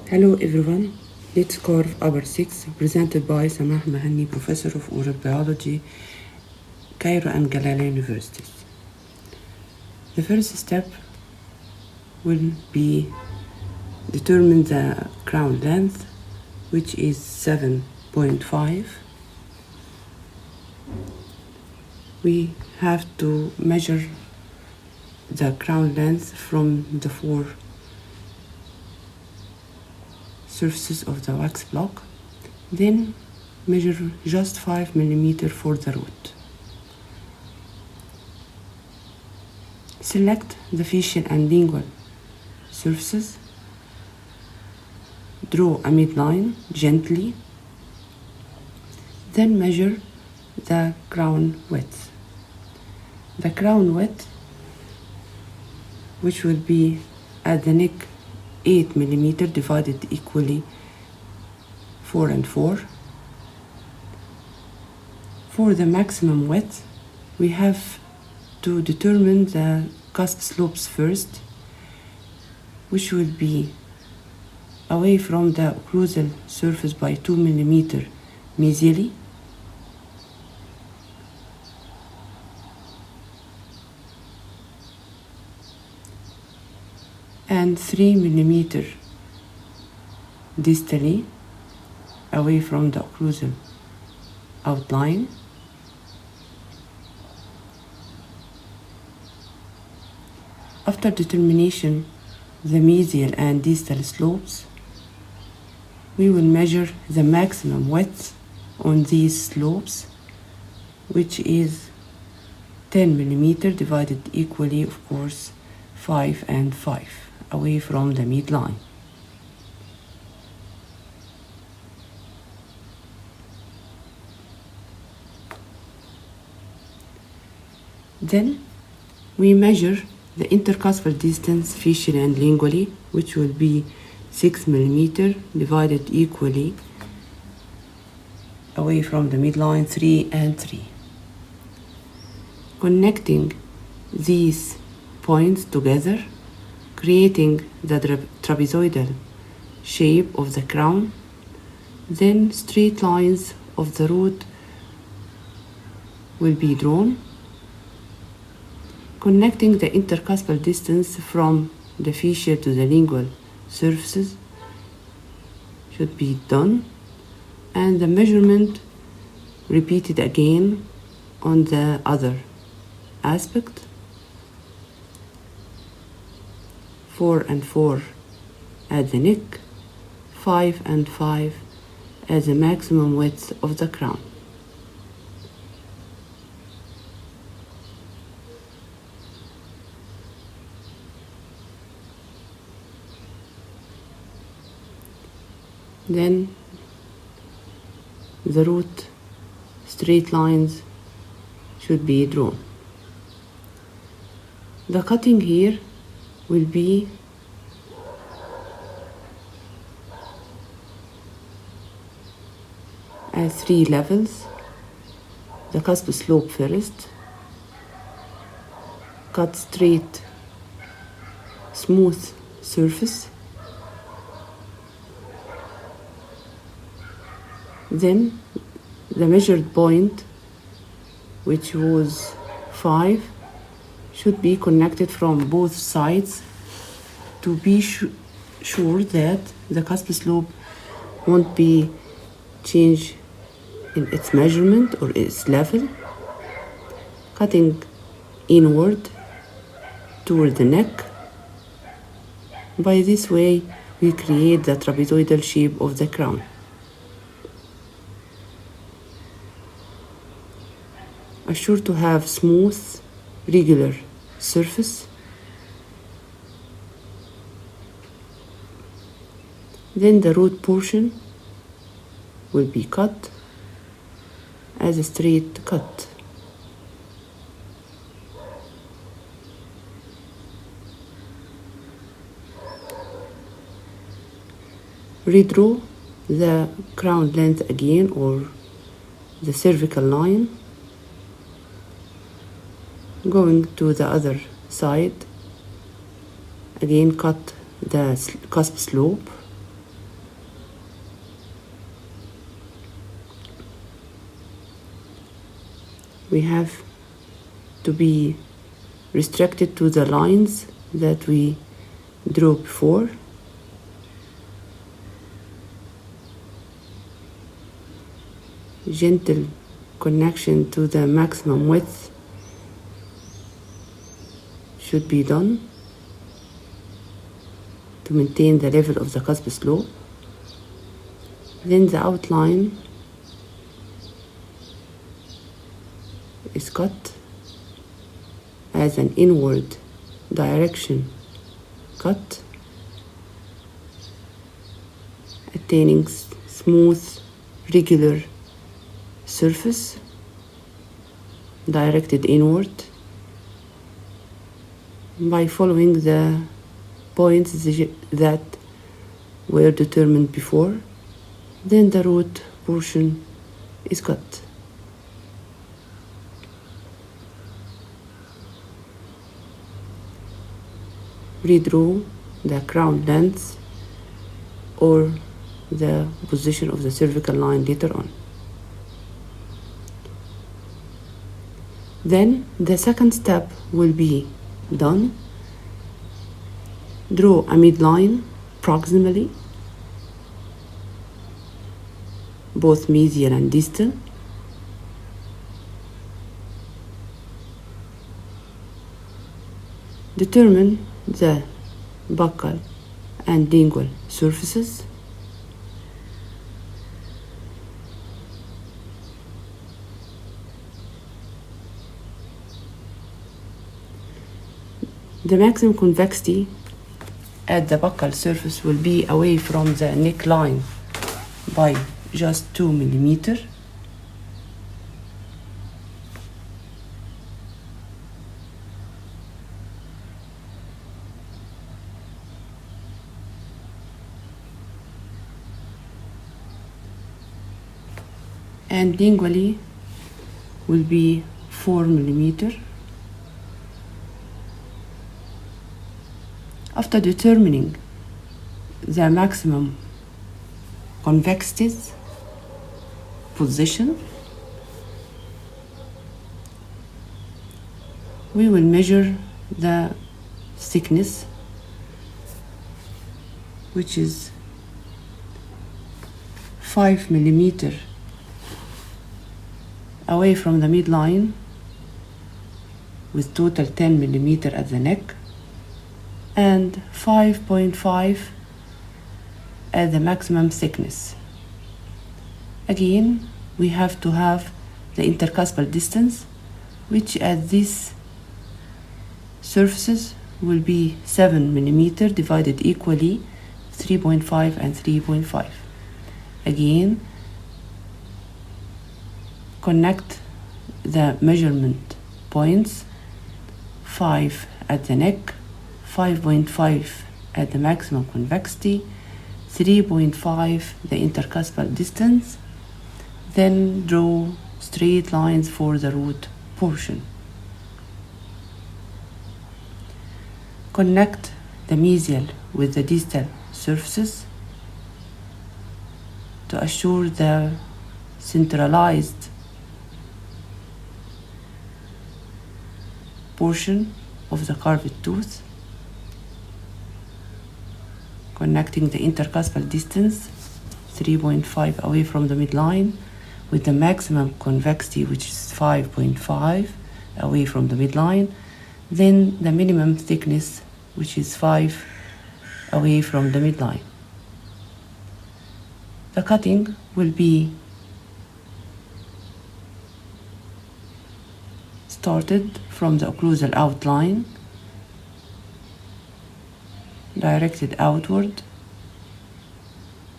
Hello everyone, let's carve upper 6 presented by Samah Mahani, Professor of Oral Biology, Cairo and Galileo Universities. The first step will be determine the crown length, which is 7.5. We have to measure the crown length from the four surfaces of the wax block, then measure just 5 mm for the root. Select the facial and lingual surfaces, draw a midline gently, then measure the crown width. The crown width, which will be at the neck 8 mm divided equally 4 and 4. For the maximum width, we have to determine the cusp slopes first, which will be away from the occlusal surface by 2 mm mesially, and 3 mm distally away from the occlusal outline. After determination the mesial and distal slopes, we will measure the maximum width on these slopes, which is 10 mm divided equally, of course, 5 and 5 away from the midline. Then we measure the intercuspal distance facially and lingually, which will be 6 mm divided equally away from the midline, 3 and 3. Connecting these points together, creating the trapezoidal shape of the crown, then straight lines of the root will be drawn. Connecting the intercuspal distance from the facial to the lingual surfaces should be done, and the measurement repeated again on the other aspect. 4 and 4 at the neck, 5 and 5 as the maximum width of the crown. Then the root straight lines should be drawn. The cutting here will be at 3 levels. The cusp slope first, cut straight smooth surface, then the measured point, which was 5, should be connected from both sides to be sure that the cusp slope won't be changed in its measurement or its level. Cutting inward toward the neck. By this way, we create the trapezoidal shape of the crown. Assure to have smooth, regular surface. Then the root portion will be cut as a straight cut. Redraw the crown length again, or the cervical line, going to the other side. Again cut the cusp slope we have to be restricted to the lines that we drew before. Gentle connection to the maximum width should be done to maintain the level of the cusp slope. Then the outline is cut as an inward direction cut, attaining smooth, regular surface directed inward by following the points that were determined before. Then the root portion is cut. Redraw the crown length or the position of the cervical line later on. Then the second step will be done. Draw a midline proximally, both medial and distal. Determine the buccal and lingual surfaces. The maximum convexity at the buccal surface will be away from the neckline by just 2 millimeters. And lingually will be 4 millimeters. After determining the maximum convexity's position, we will measure the thickness, which is 5 millimeters away from the midline, with total 10 millimeters at the neck and 5.5 at the maximum thickness. Again, we have to have the intercuspal distance, which at these surfaces will be 7 millimeters divided equally 3.5 and 3.5. Again, connect the measurement points, 5 at the neck, 5.5 at the maximum convexity, 3.5 the intercuspal distance. Then draw straight lines for the root portion. Connect the mesial with the distal surfaces to assure the centralized portion of the carved tooth. Connecting the intercuspal distance, 3.5 away from the midline, with the maximum convexity, which is 5.5 away from the midline. Then the minimum thickness, which is 5 away from the midline. The cutting will be started from the occlusal outline, directed outward,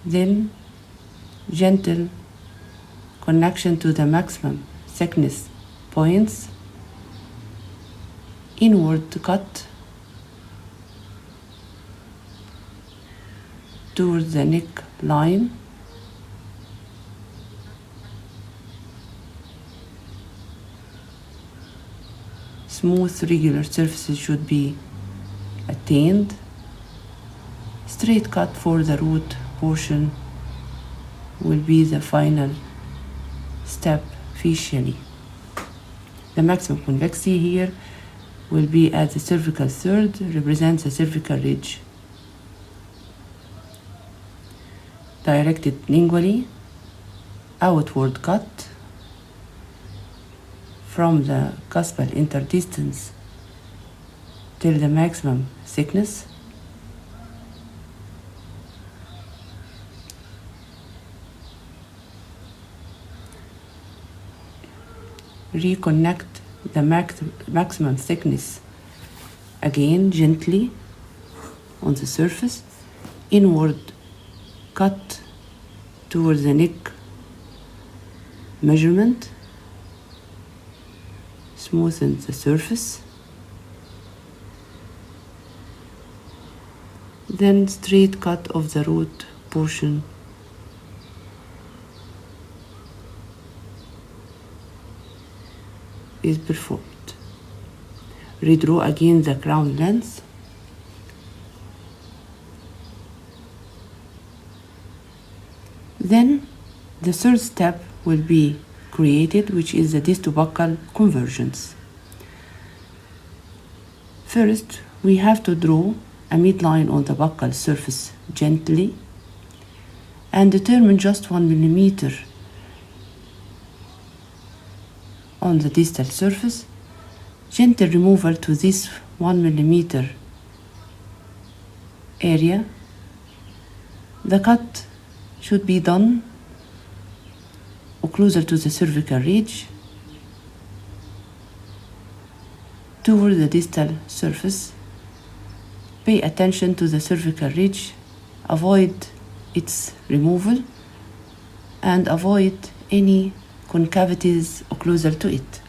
then gentle connection to the maximum thickness points, inward to cut towards the neck line, smooth regular surfaces should be attained. Straight cut for the root portion will be the final step facially. The maximum convexity here will be at the cervical third, represents the cervical ridge. Directed lingually, outward cut from the cuspal interdistance till the maximum thickness. Reconnect the maximum thickness again gently on the surface. Inward cut towards the neck measurement. Smoothen the surface. Then straight cut of the root portion. Is performed. Redraw again the crown length. Then the third step will be created, which is the distobuccal convergence. First, we have to draw a midline on the buccal surface gently and determine just 1 millimeter on the distal surface. Gentle removal to this 1 millimeter area. The cut should be done occlusal to the cervical ridge toward the distal surface. Pay attention to the cervical ridge, avoid its removal and avoid any concavities occlusal to it.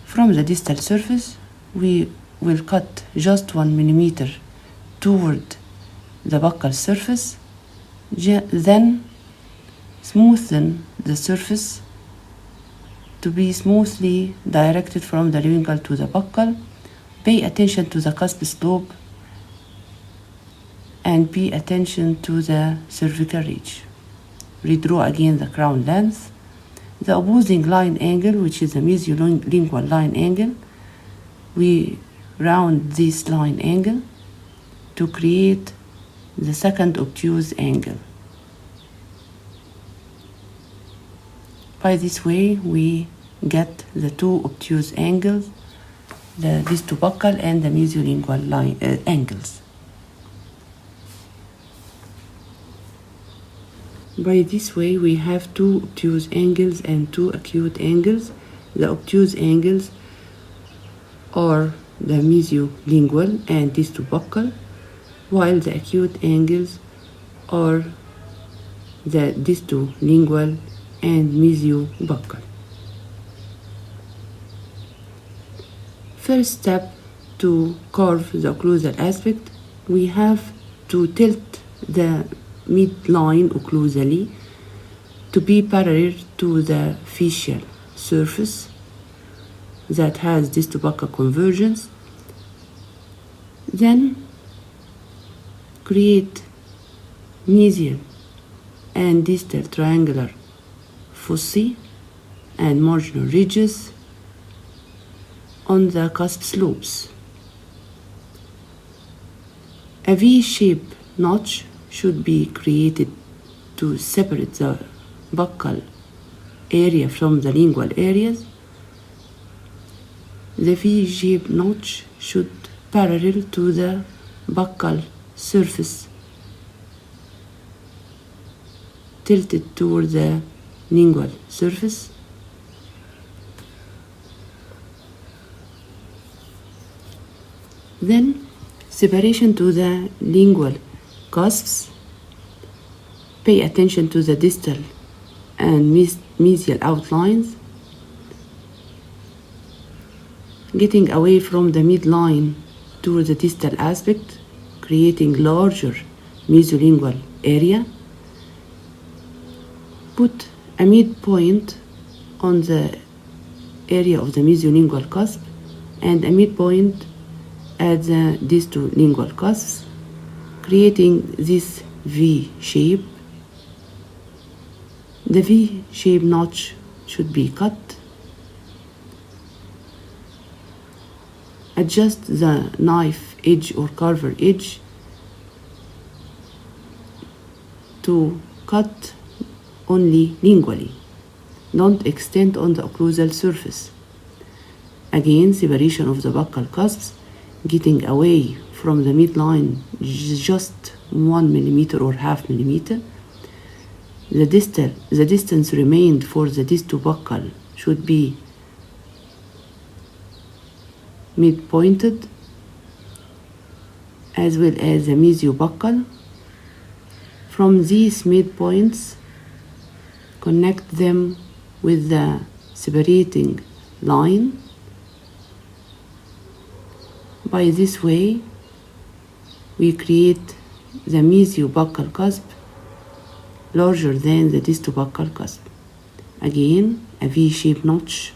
From the distal surface, we will cut just 1 millimeter toward the buccal surface, then smoothen the surface to be smoothly directed from the lingual to the buccal. Pay attention to the cusp slope and pay attention to the cervical ridge. Redraw again the crown length. The opposing line angle, which is the mesiolingual line angle, we round this line angle to create the second obtuse angle. By this way, we get the two obtuse angles, the distobuccal and the mesiolingual line angles. By this way, we have two obtuse angles and two acute angles. The obtuse angles are the mesiolingual and distobuccal, while the acute angles are the distolingual and mesiobuccal. First step to carve the occlusal aspect, we have to tilt the midline occlusally to be parallel to the facial surface that has distobuccal convergence. Then create mesial and distal triangular fossae and marginal ridges on the cusp slopes. A V-shaped notch should be created to separate the buccal area from the lingual areas. The V-shaped notch should parallel to the buccal surface, tilted toward the lingual surface. Then separation to the lingual cusps. Pay attention to the distal and mesial outlines. Getting away from the midline toward the distal aspect, creating larger mesiolingual area. Put a midpoint on the area of the mesiolingual cusp and a midpoint at the distolingual cusps, creating this V shape. The V shape notch should be cut Adjust the knife edge or carver edge to cut only lingually. Don't extend on the occlusal surface. Again, separation of the buccal cusps, getting away from the midline just 1 millimeter or half millimeter. The distance remained for the distobuccal should be mid-pointed, as well as the mesiobuccal. From these midpoints, connect them with the separating line. By this way, we create the mesiobuccal cusp larger than the distobuccal cusp. Again, a V-shaped notch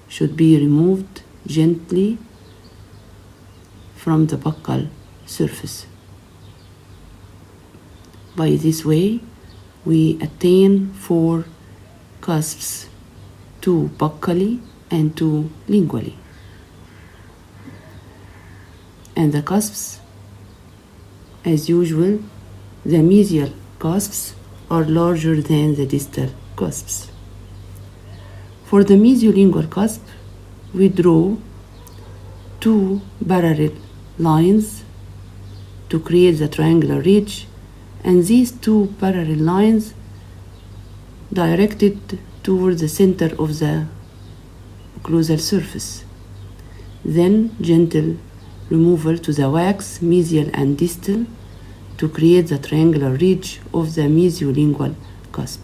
should be removed gently from the buccal surface. By this way, we attain 4 cusps, 2 buccally and 2 lingually. And the cusps, as usual, the medial cusps are larger than the distal cusps. For the mesiolingual cusp, we draw 2 parallel lines to create the triangular ridge, and these 2 parallel lines directed toward the center of the occlusal surface. Then gentle removal to the wax, mesial and distal, to create the triangular ridge of the mesiolingual cusp.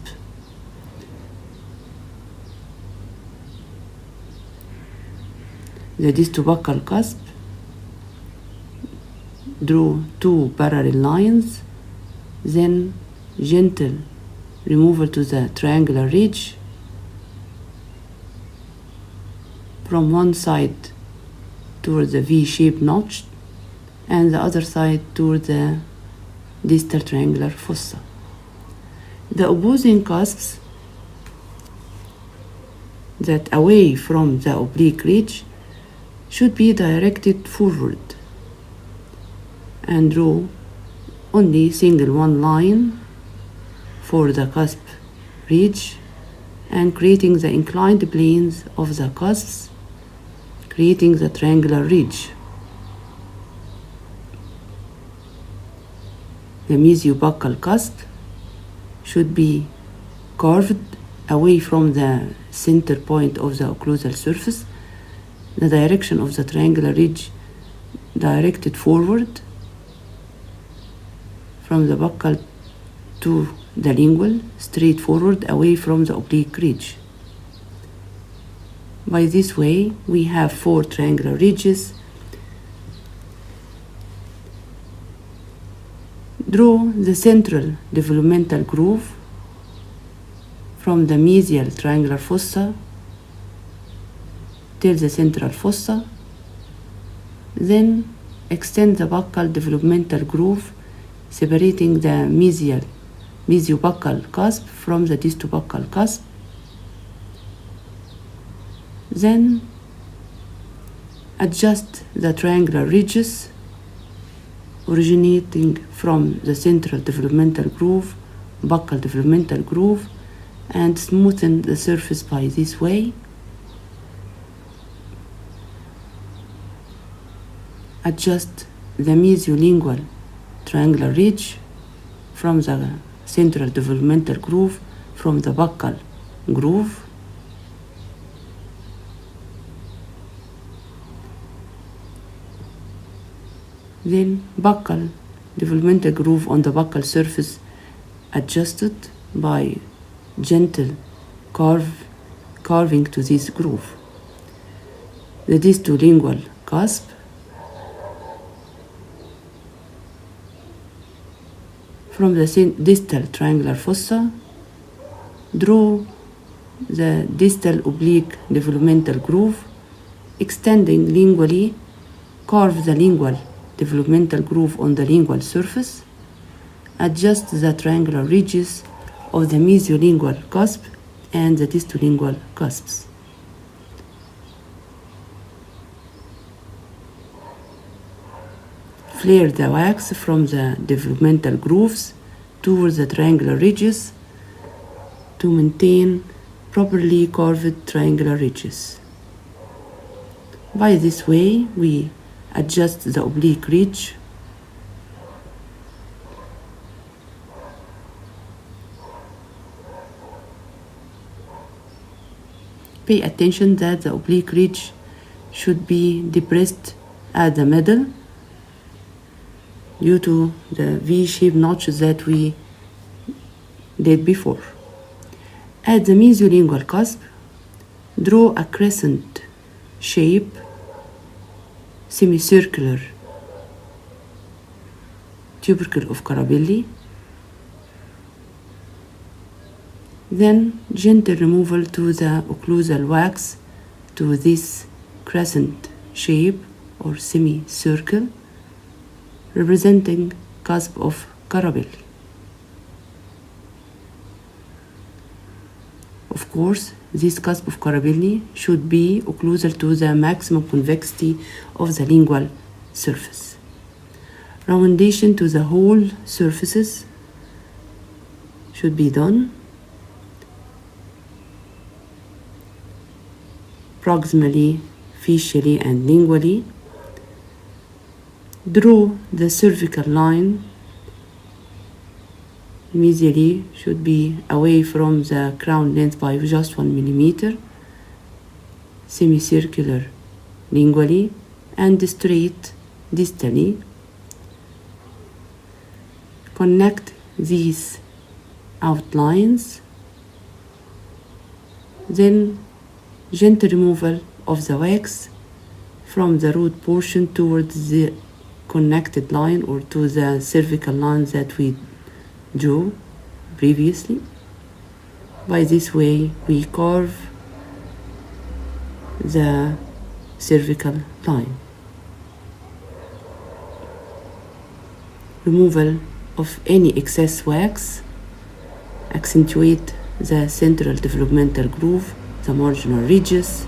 The distobuccal cusp, draw 2 parallel lines, then gentle removal to the triangular ridge from one side toward the V-shaped notch and the other side toward the distal triangular fossa. The opposing cusps that away from the oblique ridge should be directed forward, and draw only single one line for the cusp ridge, and creating the inclined planes of the cusps, creating the triangular ridge. The mesiobuccal cusp should be carved away from the center point of the occlusal surface, the direction of the triangular ridge directed forward from the buccal to the lingual, straight forward away from the oblique ridge. By this way, we have 4 triangular ridges. Draw the central developmental groove from the mesial triangular fossa till the central fossa. Then extend the buccal developmental groove, separating the mesiobuccal cusp from the distobuccal cusp. Then adjust the triangular ridges originating from the central developmental groove, buccal developmental groove, and smoothen the surface by this way. Adjust the mesiolingual triangular ridge from the central developmental groove, from the buccal groove. Then buccal developmental groove on the buccal surface adjusted by gentle carving to this groove. The distolingual cusp from the distal triangular fossa, draw the distal oblique developmental groove, extending lingually, carve the lingual developmental groove on the lingual surface, adjust the triangular ridges of the mesiolingual cusp and the distolingual cusps. flare the wax from the developmental grooves towards the triangular ridges to maintain properly curved triangular ridges. By this way, we adjust the oblique ridge Pay attention that the oblique ridge should be depressed at the middle due to the V-shaped notches that we did before. At the mesiolingual cusp, draw a crescent shape, semicircular tubercle of Carabelli. Then gentle removal to the occlusal wax to this crescent shape or semicircle representing cusp of Carabelli. Of course, this cusp of Carabelli should be occlusal to the maximum convexity of the lingual surface. Roundation to the whole surfaces should be done proximally, facially, and lingually. Draw the cervical line. Medially should be away from the crown length by just 1 millimeter, semicircular lingually, and straight distally. Connect these outlines, then gentle removal of the wax from the root portion towards the connected line or to the cervical line that we drew previously. By this way, we carve the cervical line. Removal of any excess wax, accentuate the central developmental groove, the marginal ridges,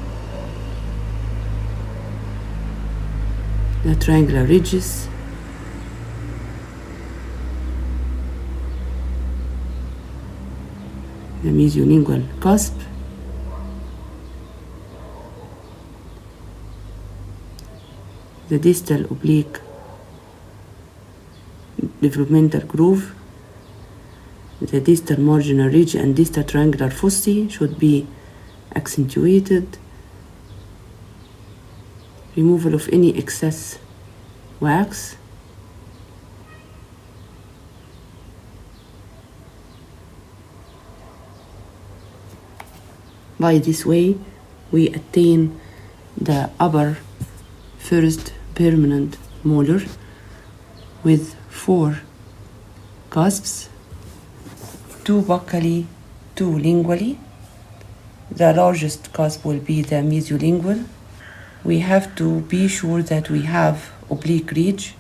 the triangular ridges, the mesiolingual cusp, the distal oblique developmental groove, the distal marginal ridge and distal triangular fossae should be accentuated. Removal of any excess wax. By this way, we attain the upper first permanent molar with 4 cusps, 2 buccally, 2 lingually. The largest cusp will be the mesiolingual. We have to be sure that we have oblique ridge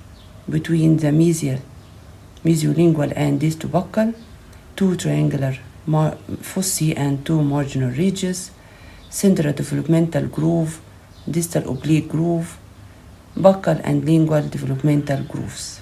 between the mesiolingual and distobuccal, 2 triangular fossae and 2 marginal ridges, central developmental groove, distal oblique groove, buccal and lingual developmental grooves.